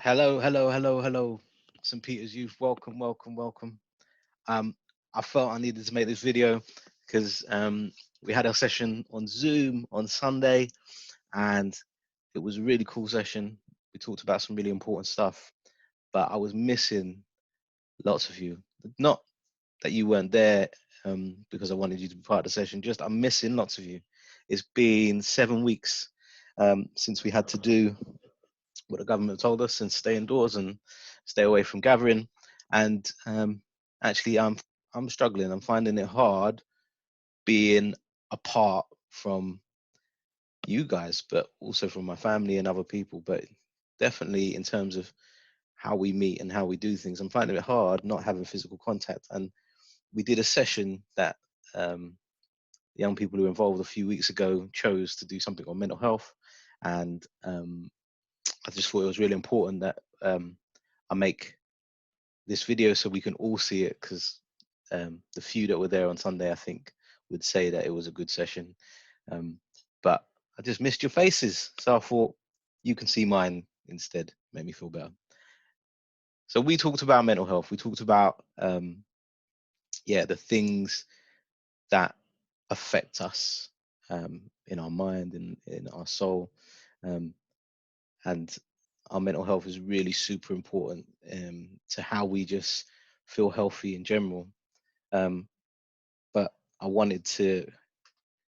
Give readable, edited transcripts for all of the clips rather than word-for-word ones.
Hello, hello, hello, hello, St. Peter's Youth. Welcome, welcome, welcome. Um, I felt I needed to make this video because we had a session on Zoom on Sunday, and it was a really cool session. We talked about some really important stuff, but I was missing lots of you. Not that you weren't there because I wanted you to be part of the session. Just I'm missing lots of you. It's been 7 weeks since we had to do what the government told us and stay indoors and stay away from gathering. And actually, I'm struggling. I'm finding it hard being apart from you guys, but also from my family and other people. But definitely in terms of how we meet and how we do things, I'm finding it hard not having physical contact. And we did a session that the young people who were involved a few weeks ago chose to do something on mental health, and I just thought it was really important that I make this video so we can all see it, because the few that were there on Sunday, I think, would say that it was a good session. But I just missed your faces, so I thought you can see mine instead. Made me feel better. So we talked about mental health. We talked about the things that affect us in our mind and in our soul, um, and our mental health is really super important to how we just feel healthy in general. Um, but I wanted to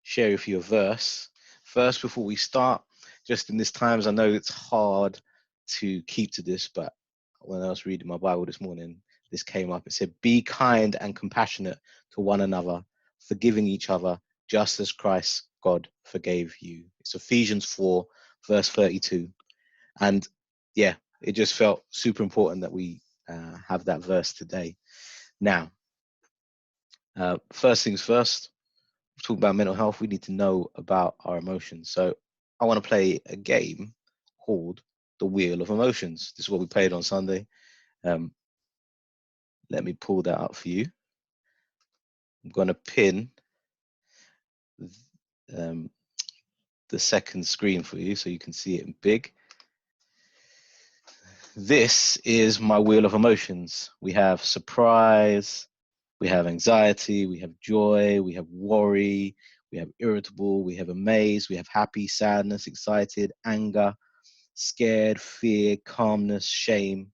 share with you a verse first before we start. Just in this times, I know it's hard to keep to this, but when I was reading my Bible this morning, this came up. It said, "Be kind and compassionate to one another, forgiving each other, just as Christ God forgave you." It's Ephesians 4, verse 32. And yeah, it just felt super important that we have that verse today. Now, first things first, talk about mental health, we need to know about our emotions. So I want to play a game called the Wheel of Emotions. This is what we played on Sunday. Um, let me pull that up for you. I'm going to pin um, the second screen for you so you can see it in big. This is my Wheel of Emotions. We have surprise, we have anxiety, we have joy, we have worry, we have irritable, we have amazed, we have happy, sadness, excited, anger, scared, fear, calmness, shame,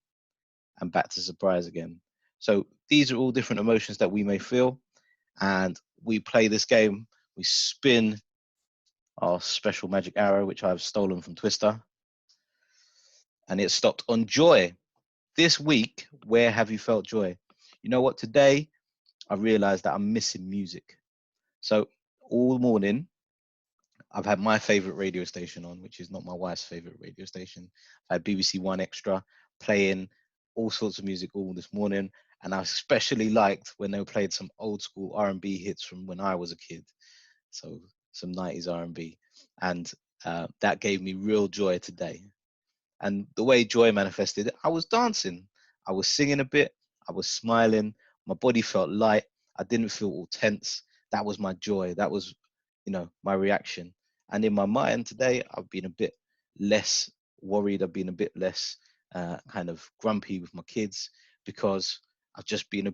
and back to surprise again. So these are all different emotions that we may feel, and we play this game. We spin our special magic arrow, which I've stolen from Twister, and it stopped on joy. This week, where have you felt joy? You know what? Today, I realized that I'm missing music. So all morning, I've had my favorite radio station on, which is not my wife's favorite radio station. I had BBC One Extra playing all sorts of music all this morning, and I especially liked when they played some old school R&B hits from when I was a kid. So some 90s R&B, and that gave me real joy today. And the way joy manifested, I was dancing, I was singing a bit, I was smiling, my body felt light, I didn't feel all tense. That was my joy. That was, my reaction. And in my mind today, I've been a bit less worried. I've been a bit less kind of grumpy with my kids, because I've just been a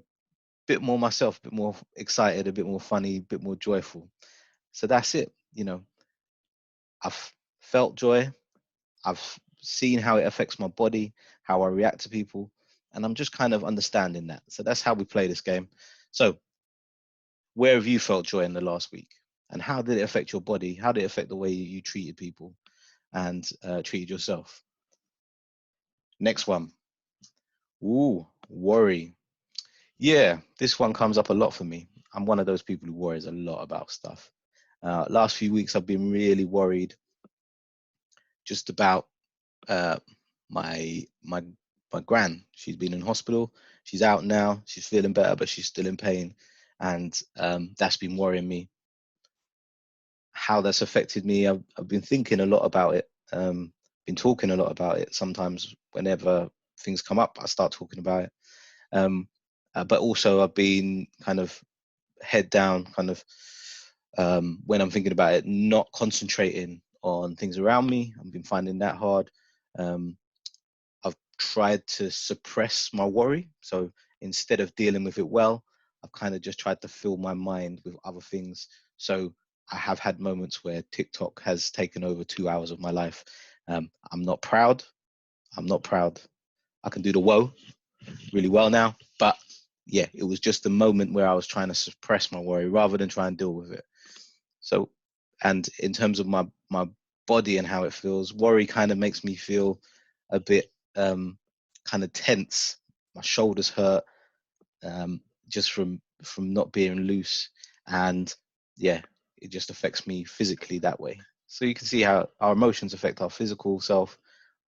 bit more myself, a bit more excited, a bit more funny, a bit more joyful. So that's it. I've felt joy. I've seen how it affects my body, how I react to people, and I'm just kind of understanding that. So that's how we play this game. So where have you felt joy in the last week? And how did it affect your body? How did it affect the way you treated people and treated yourself? Next one. Ooh, worry. Yeah, this one comes up a lot for me. I'm one of those people who worries a lot about stuff. Last few weeks, I've been really worried just about uh, my my gran. She's been in hospital. She's out now. She's feeling better, but she's still in pain, and that's been worrying me. How that's affected me, I've been thinking a lot about it. Been talking a lot about it. Sometimes, whenever things come up, I start talking about it. But also, I've been kind of head down, kind of when I'm thinking about it, not concentrating on things around me. I've been finding that hard. Um, I've tried to suppress my worry. So instead of dealing with it well, I've kind of just tried to fill my mind with other things. So I have had moments where TikTok has taken over 2 hours of my life. I'm not proud. I'm not proud. I can do the whoa really well now, but yeah, it was just a moment where I was trying to suppress my worry rather than try and deal with it. So, and in terms of my body and how it feels, worry kind of makes me feel a bit kind of tense. My shoulders hurt just from not being loose, and yeah, it just affects me physically that way. So you can see how our emotions affect our physical self,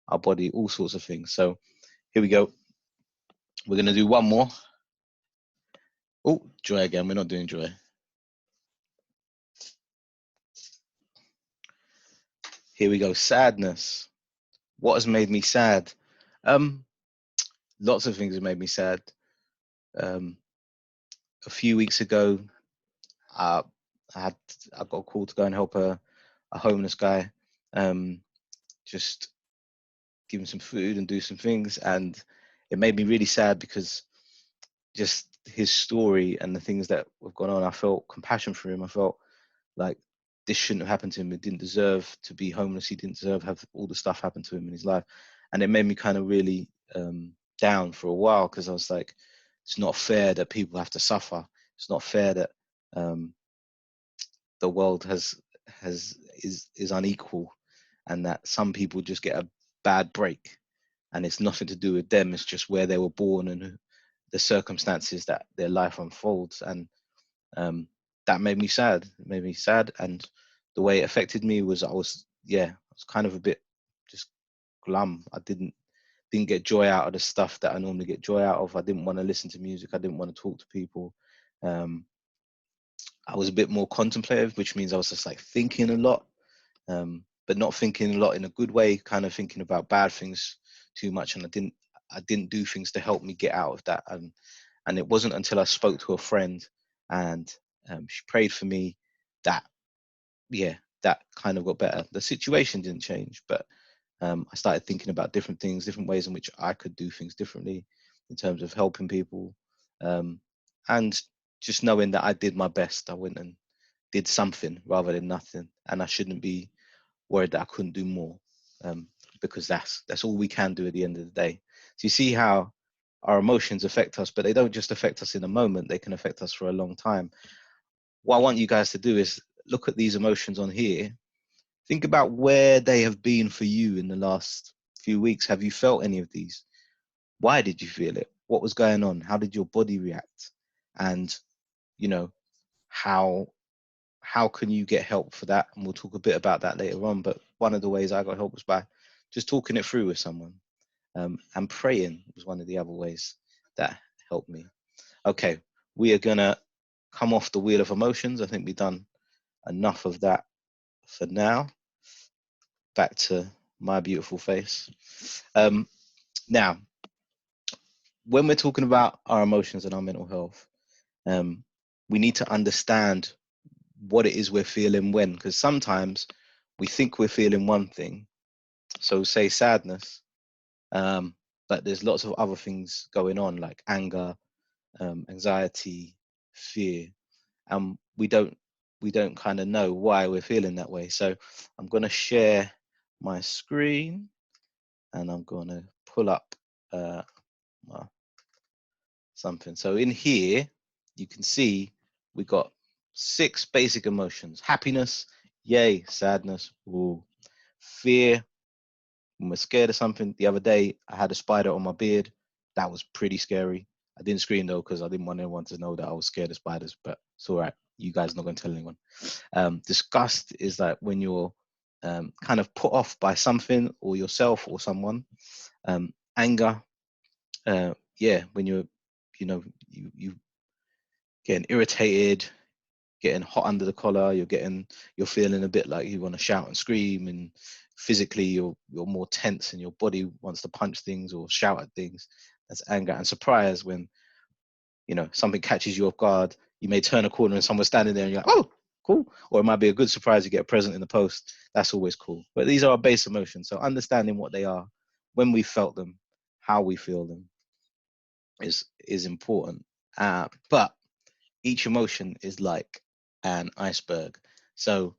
our body, all sorts of things. So here we go. We're gonna do one more. Oh, joy again. We're not doing joy. Here we go. Sadness. What has made me sad? Um, Lots of things have made me sad. Um, a few weeks ago, uh, I got a call to go and help a homeless guy, just give him some food and do some things, and it made me really sad because just his story and the things that have gone on. I felt compassion for him. I felt like this shouldn't have happened to him. He didn't deserve to be homeless. He didn't deserve to have all the stuff happen to him in his life, and it made me kind of really down for a while because I was like, it's not fair that people have to suffer. It's not fair that um, the world is unequal, and that some people just get a bad break, and it's nothing to do with them. It's just where they were born and the circumstances that their life unfolds, and um, that made me sad. It made me sad, and the way it affected me was I was kind of a bit just glum. I didn't get joy out of the stuff that I normally get joy out of. I didn't want to listen to music. I didn't want to talk to people. Um, I was a bit more contemplative, which means I was just like thinking a lot, but not thinking a lot in a good way. Kind of thinking about bad things too much, and I didn't do things to help me get out of that. And it wasn't until I spoke to a friend and she prayed for me that that kind of got better. The situation didn't change, but I started thinking about different things, different ways in which I could do things differently in terms of helping people, and just knowing that I did my best. I went and did something rather than nothing, and I shouldn't be worried that I couldn't do more, because that's all we can do at the end of the day. So you see how our emotions affect us, but they don't just affect us in a moment, they can affect us for a long time. What I want you guys to do is look at these emotions on here. Think about where they have been for you in the last few weeks. Have you felt any of these? Why did you feel it? What was going on? How did your body react? And you know, how how can you get help for that? And we'll talk a bit about that later on. But one of the ways I got help was by just talking it through with someone. And praying was one of the other ways that helped me. Okay, we are gonna come off the wheel of emotions. I think we've done enough of that for now. Back to my beautiful face. Now, when we're talking about our emotions and our mental health, um, we need to understand what it is we're feeling when, because sometimes we think we're feeling one thing. So say sadness, but there's lots of other things going on like anger, anxiety, fear, and we don't kind of know why we're feeling that way. So I'm going to share my screen and I'm going to pull up my something. So in here you can see we got 6 basic emotions: happiness, yay; sadness, ooh; fear, when we're scared of something. The other day I had a spider on my beard. That was pretty scary. I didn't scream though because I didn't want anyone to know that I was scared of spiders, but it's all right. You guys are not going to tell anyone. Disgust is like when you're kind of put off by something or yourself or someone. Anger, when you getting irritated, getting hot under the collar, you're feeling a bit like you want to shout and scream, and physically you're more tense and your body wants to punch things or shout at things. That's anger. And surprise, when something catches you off guard, you may turn a corner and someone's standing there and you're like, oh, cool. Or it might be a good surprise, you get a present in the post. That's always cool. But these are our base emotions. So understanding what they are, when we felt them, how we feel them is important. But each emotion is like an iceberg. So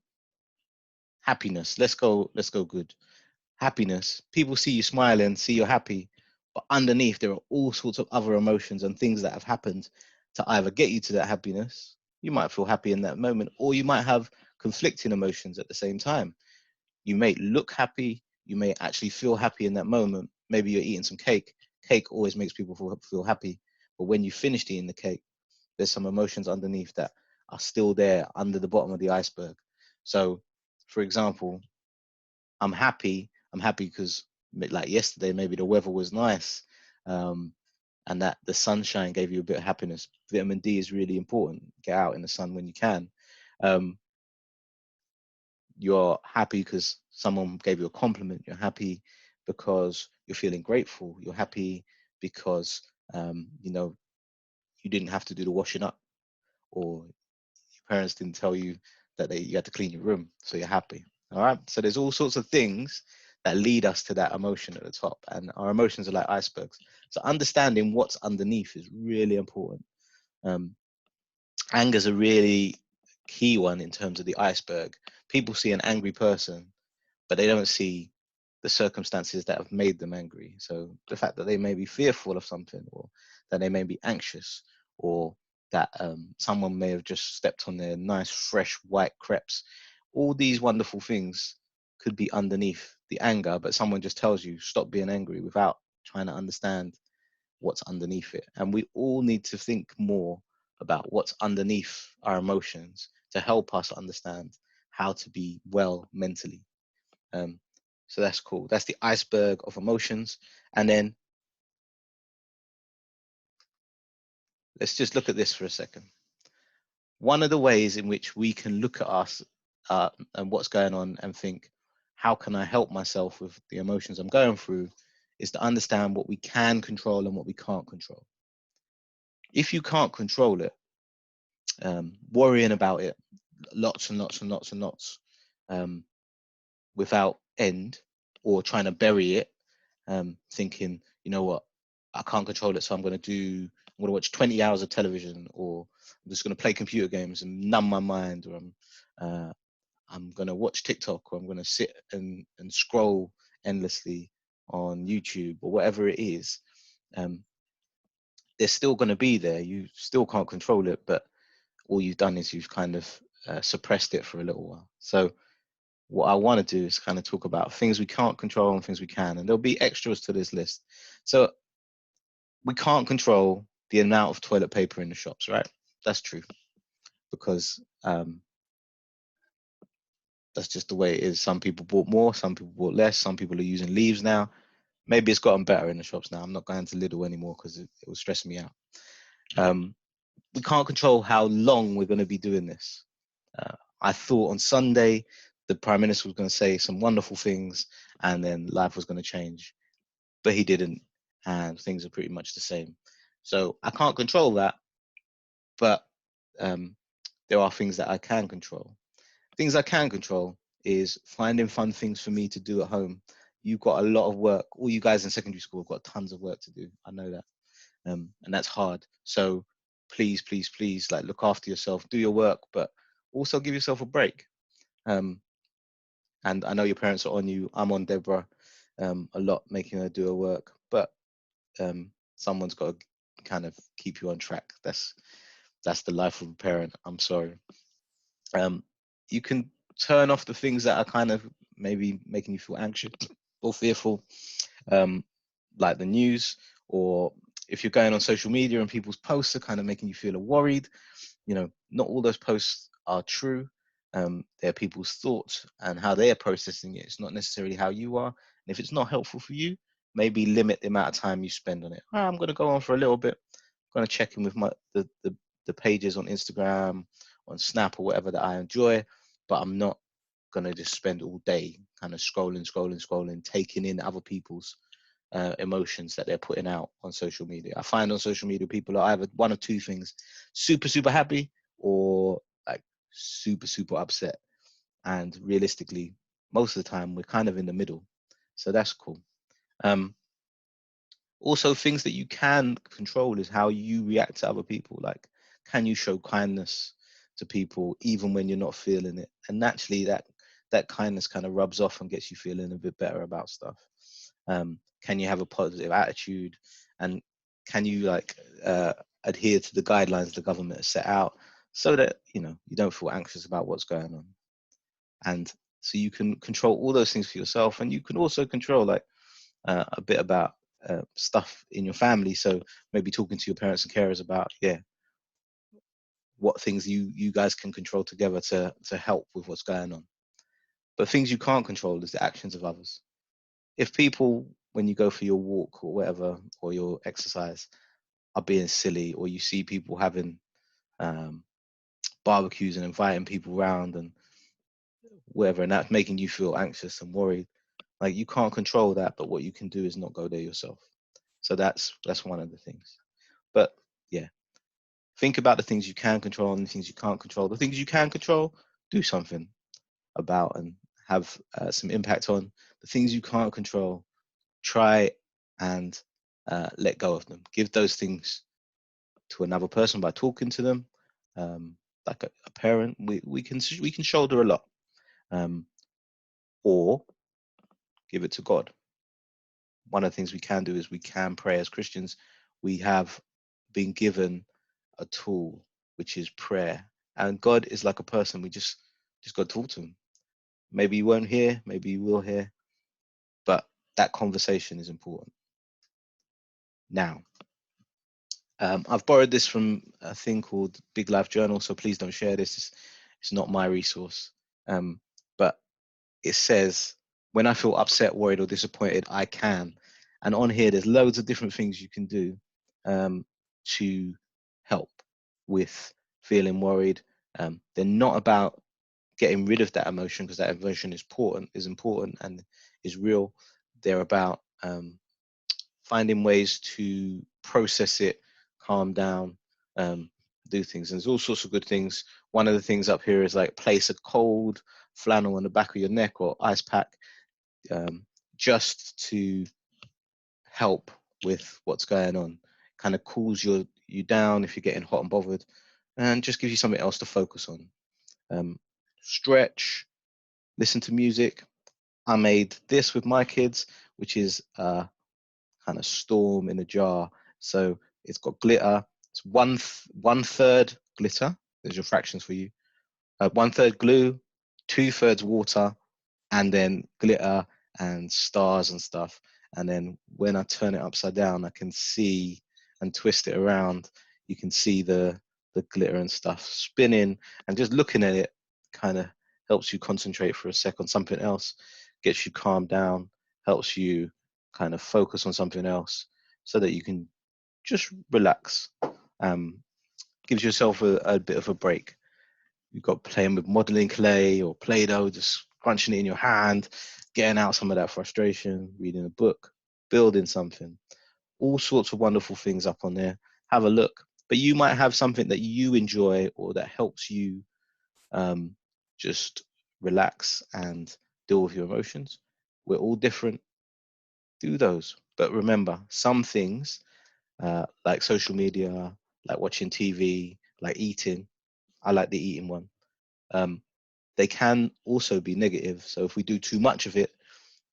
happiness, let's go good. Happiness, people see you smiling, see you're happy, but underneath there are all sorts of other emotions and things that have happened to either get you to that happiness. You might feel happy in that moment, or you might have conflicting emotions at the same time. You may look happy, you may actually feel happy in that moment. Maybe you're eating some cake. Cake always makes people feel happy, but when you finished eating the cake, there's some emotions underneath that are still there under the bottom of the iceberg. So, for example, I'm happy. I'm happy because, like yesterday, maybe the weather was nice, um, and that the sunshine gave you a bit of happiness. Vitamin D is really important. Get out in the sun when you can. Um, you're happy because someone gave you a compliment. You're happy because you're feeling grateful. You're happy because you didn't have to do the washing up, or your parents didn't tell you that you had to clean your room, so you're happy. All right. So there's all sorts of things that lead us to that emotion at the top, and our emotions are like icebergs. So understanding what's underneath is really important. Um, Anger is a really key one in terms of the iceberg. People see an angry person, but they don't see the circumstances that have made them angry. So the fact that they may be fearful of something, or that they may be anxious, or that someone may have just stepped on their nice, fresh white crepes, all these wonderful things could be underneath the anger, but someone just tells you stop being angry without trying to understand what's underneath it. And we all need to think more about what's underneath our emotions to help us understand how to be well mentally. Um, so that's cool. That's the iceberg of emotions. And then let's just look at this for a second. One of the ways in which we can look at us and what's going on and think, how can I help myself with the emotions I'm going through, is to understand what we can control and what we can't control. If you can't control it, worrying about it lots and lots and lots and lots um, without end, or trying to bury it, thinking, you know what, I can't control it, so I'm going to watch 20 hours of television, or I'm just going to play computer games and numb my mind, or I'm going to watch TikTok, or I'm going to sit and scroll endlessly on YouTube, or whatever it is. They're still going to be there. You still can't control it, but all you've done is you've kind of suppressed it for a little while. So what I want to do is kind of talk about things we can't control and things we can, and there'll be extras to this list. So we can't control the amount of toilet paper in the shops, right? That's true, because that's just the way it is. Some people bought more, some people bought less, some people are using leaves now. Maybe it's gotten better in the shops now. I'm not going to Lidl anymore because it was stressing me out. We can't control how long we're going to be doing this. I thought on Sunday the Prime Minister was going to say some wonderful things and then life was going to change, but he didn't, and things are pretty much the same. So I can't control that, but um, there are things that I can control. Things I can control is finding fun things for me to do at home. You've got a lot of work. All you guys in secondary school have got tons of work to do. I know that, and that's hard. So please, please, please, like, look after yourself, do your work, but also give yourself a break. And I know your parents are on you. I'm on Deborah a lot, making her do her work, but someone's got to kind of keep you on track. That's the life of a parent. I'm sorry. You can turn off the things that are kind of maybe making you feel anxious or fearful, um, like the news, or if you're going on social media and people's posts are kind of making you feel worried. Not all those posts are true. They're people's thoughts and how they are processing it. It's not necessarily how you are. And if it's not helpful for you, maybe limit the amount of time you spend on it. I'm going to go on for a little bit. I'm going to check in with the pages on Instagram, on Snap, or whatever that I enjoy, but I'm not going to just spend all day kind of scrolling, taking in other people's emotions that they're putting out on social media. I find on social media people are either one of two things: super, super happy, or like super, super upset. And realistically, most of the time we're kind of in the middle. So that's cool. Also, things that you can control is how you react to other people. Like, can you show kindness to people even when you're not feeling it? And naturally, that kindness kind of rubs off and gets you feeling a bit better about stuff. Can you have a positive attitude, and can you like adhere to the guidelines the government has set out, so that you don't feel anxious about what's going on? And so you can control all those things for yourself, and you can also control like a bit about stuff in your family. So maybe talking to your parents and carers about what things you guys can control together to help with what's going on. But things you can't control is the actions of others. If people, when you go for your walk or whatever, or your exercise, are being silly, or you see people having um, barbecues and inviting people around and whatever, and that's making you feel anxious and worried, like you can't control that, but what you can do is not go there yourself. So that's one of the things. But yeah, think about the things you can control and the things you can't control. The things you can control, do something about and have some impact on. The things you can't control, try and let go of them. Give those things to another person by talking to them, like a parent. We can shoulder a lot, um, or give it to God. One of the things we can do is we can pray as Christians. We have been given a tool, which is prayer. And God is like a person. We just got to talk to him. Maybe you won't hear, maybe you will hear, but that conversation is important. Now, I've borrowed this from a thing called Big Life Journal, so please don't share this. It's not my resource. But it says, when I feel upset, worried, or disappointed, I can. And on here, there's loads of different things you can do to help with feeling worried. They're not about getting rid of that emotion, because that emotion is important and is real. They're about finding ways to process it, calm down, do things. And there's all sorts of good things. One of the things up here is like place a cold flannel on the back of your neck or ice pack, just to help with what's going on. Kind of cools you down if you're getting hot and bothered, and just gives you something else to focus on. Stretch, listen to music. I made this with my kids, which is kind of storm in a jar. So it's got glitter. It's one third glitter. There's your fractions for you. 1/3 glue, 2/3 water, and then glitter and stars and stuff. And then when I turn it upside down, I can see and twist it around. You can see the glitter and stuff spinning, and just looking at it kind of helps you concentrate for a sec on something else, gets you calmed down, helps you kind of focus on something else so that you can just relax. Gives yourself a bit of a break. You've got playing with modeling clay or Play-Doh, just crunching it in your hand, getting out some of that frustration, reading a book, building something. All sorts of wonderful things up on there. Have a look. But you might have something that you enjoy or that helps you just relax and deal with your emotions. We're all different. Do those. But remember, some things like social media, like watching TV, like eating. I like the eating one. They can also be negative. So if we do too much of it,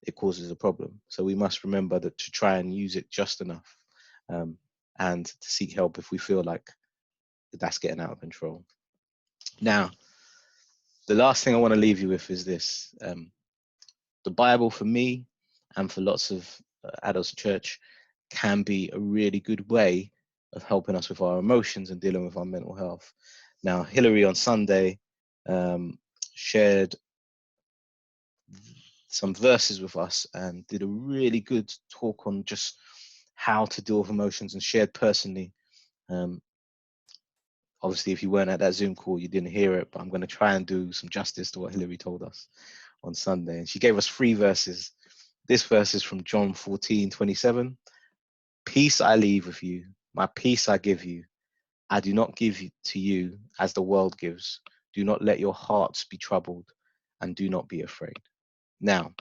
it causes a problem. So we must remember that to try and use it just enough, and to seek help if we feel like that's getting out of control. Now, the last thing I want to leave you with is this. The Bible, for me and for lots of adults in church, can be a really good way of helping us with our emotions and dealing with our mental health. Now, Hillary on Sunday shared some verses with us and did a really good talk on just how to deal with emotions, and shared personally. Obviously, if you weren't at that Zoom call, you didn't hear it, but I'm going to try and do some justice to what Hillary told us on Sunday. And she gave us 3 verses. This verse is from John 14:27. Peace I leave with you, my peace I give you. I do not give to you as the world gives. Do not let your hearts be troubled, and do not be afraid. Now,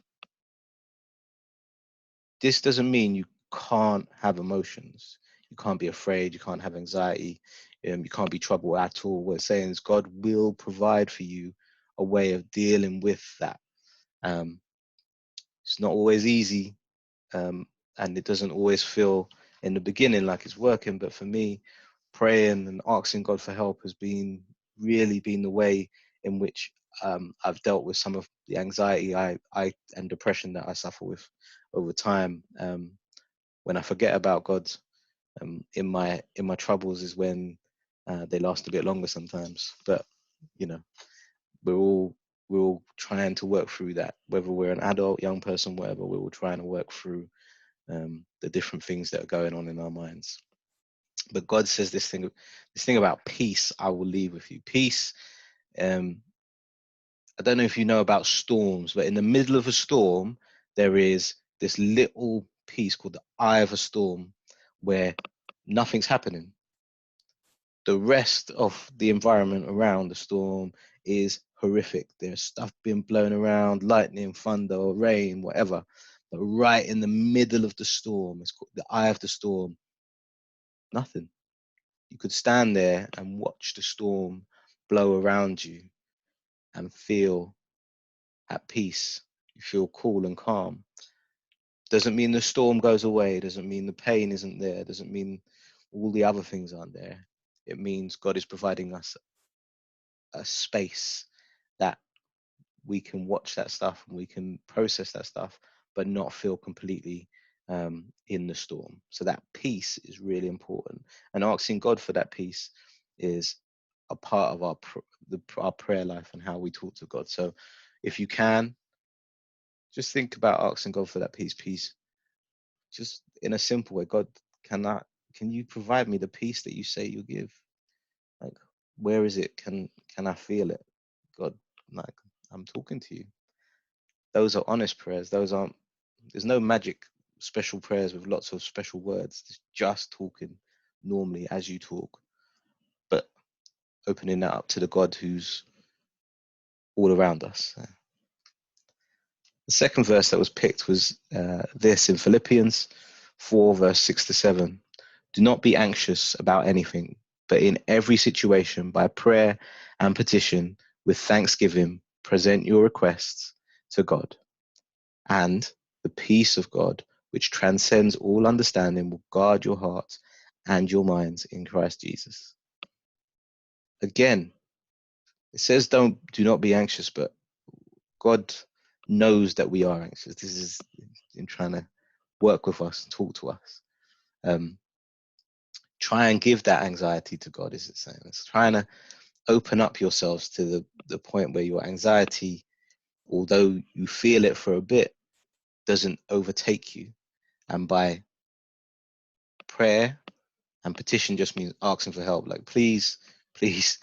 this doesn't mean can't have emotions. You can't be afraid. You can't have anxiety. You can't be troubled at all. What it's saying is God will provide for you a way of dealing with that. Um, it's not always easy, and it doesn't always feel in the beginning like it's working. But for me, praying and asking God for help has really been the way in which I've dealt with some of the anxiety I and depression that I suffer with over time. When I forget about God in my troubles is when they last a bit longer sometimes. But you know, we're all we're all trying to work through that, whether we're an adult, young person, whatever. We're all trying to work through the different things that are going on in our minds. But God says this thing about peace I will leave with you. Peace. um I don't know if you know about storms, but in the middle of a storm there is this little piece called the eye of a storm where nothing's happening. The rest of the environment around the storm is horrific. There's stuff being blown around, lightning, thunder, rain, whatever. But right in the middle of the storm, it's called the eye of the storm, nothing. You could stand there and watch the storm blow around you and feel at peace. You feel cool and calm. Doesn't mean the storm goes away, doesn't mean the pain isn't there, doesn't mean all the other things aren't there. It means God is providing us a space that we can watch that stuff and we can process that stuff, but not feel completely in the storm. So that peace is really important, and asking God for that peace is a part of our prayer life and how we talk to God. So if you can, just think about asking God for that peace, just in a simple way. God, can you provide me the peace that you say you'll give? Like, where is it? Can I feel it? God, like, I'm talking to you. Those are honest prayers. There's no magic special prayers with lots of special words. It's just talking normally as you talk, but opening that up to the God who's all around us. The second verse that was picked was this in Philippians 4, verse 6 to 7. Do not be anxious about anything, but in every situation, by prayer and petition, with thanksgiving, present your requests to God. And the peace of God, which transcends all understanding, will guard your hearts and your minds in Christ Jesus. Again, it says do not be anxious, but God knows that we are anxious. This is in trying to work with us, talk to us. Try and give that anxiety to God, is it saying? It's trying to open up yourselves to the point where your anxiety, although you feel it for a bit, doesn't overtake you. And by prayer and petition just means asking for help. Like, please, please.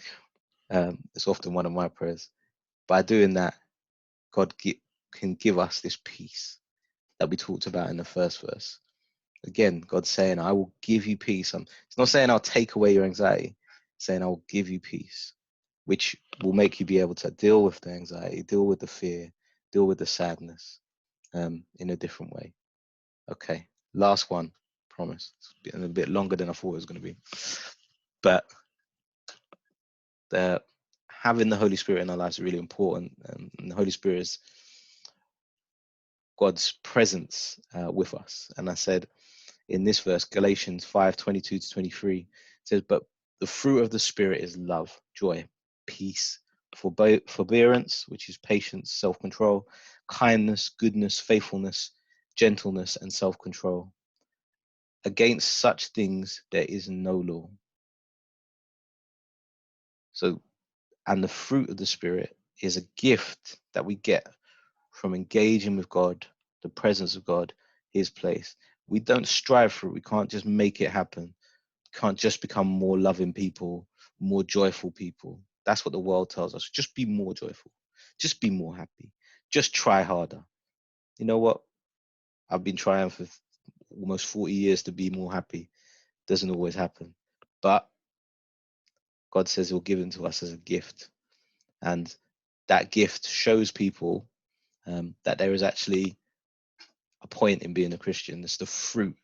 It's often one of my prayers. By doing that, God can give us this peace that we talked about in the first verse. Again, God's saying, I will give you peace. It's not saying I'll take away your anxiety. It's saying I will give you peace, which will make you be able to deal with the anxiety, deal with the fear, deal with the sadness in a different way. Okay, last one, promise. It's been a bit longer than I thought it was going to be. But having the Holy Spirit in our lives is really important. And the Holy Spirit is God's presence with us. And I said in this verse, Galatians 5:22 to 23, says, but the fruit of the Spirit is love, joy, peace, forbearance, which is patience, self-control, kindness, goodness, faithfulness, gentleness, and self-control. Against such things there is no law. So, and the fruit of the Spirit is a gift that we get from engaging with God, the presence of God, His place. We don't strive for it. We can't just make it happen. We can't just become more loving people, more joyful people. That's what the world tells us. Just be more joyful. Just be more happy. Just try harder. You know what? I've been trying for almost 40 years to be more happy. Doesn't always happen. But God says He'll give it to us as a gift. And that gift shows people that there is actually a point in being a Christian. It's the fruit.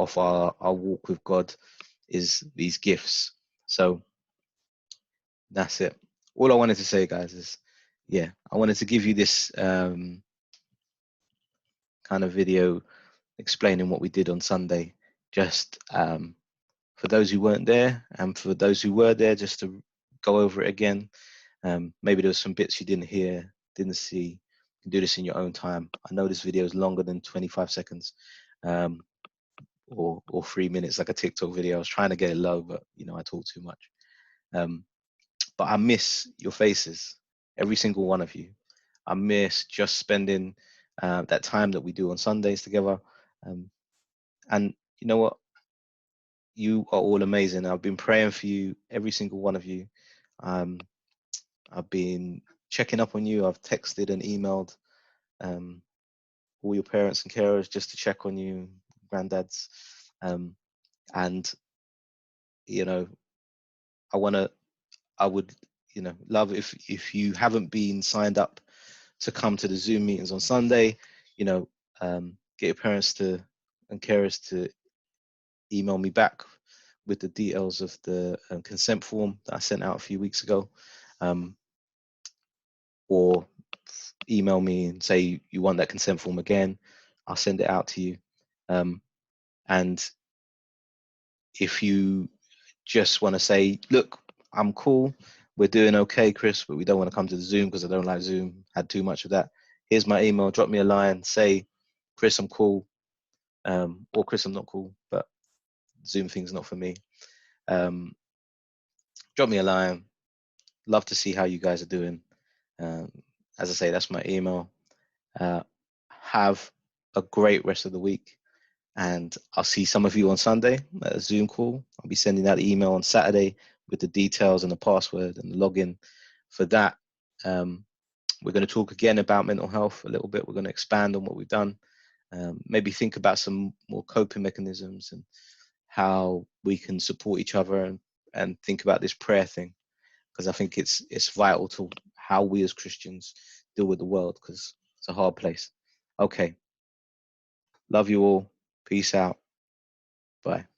of our walk with God is these gifts. So that's it. All I wanted to say, guys, is I wanted to give you this kind of video explaining what we did on Sunday, just for those who weren't there, and for those who were there, just to go over it again. Maybe there was some bits you didn't hear, didn't see. You can do this in your own time. I know this video is longer than 25 seconds, or 3 minutes, like a TikTok video. I was trying to get it low, but I talk too much. But I miss your faces, every single one of you. I miss just spending that time that we do on Sundays together. And you know what? You are all amazing. I've been praying for you, every single one of you. I've been checking up on you. I've texted and emailed all your parents and carers just to check on you, granddads. And I would love if you haven't been signed up to come to the Zoom meetings on Sunday, get your parents and carers to email me back with the details of the consent form that I sent out a few weeks ago, or email me and say you want that consent form again. I'll send it out to you. And if you just want to say, look, I'm cool, we're doing okay, Chris, but we don't want to come to the Zoom because I don't like Zoom, had too much of that. Here's my email, drop me a line, say, Chris, I'm cool, or Chris, I'm not cool, but Zoom thing's not for me. Drop me a line. Love to see how you guys are doing. As I say, that's my email. Have a great rest of the week, and I'll see some of you on Sunday at a Zoom call. I'll be sending out the email on Saturday with the details and the password and the login for that. We're going to talk again about mental health a little bit. We're going to expand on what we've done. Maybe think about some more coping mechanisms and how we can support each other, and think about this prayer thing, because I think it's vital to how we as Christians deal with the world, because it's a hard place. Okay. Love you all. Peace out. Bye.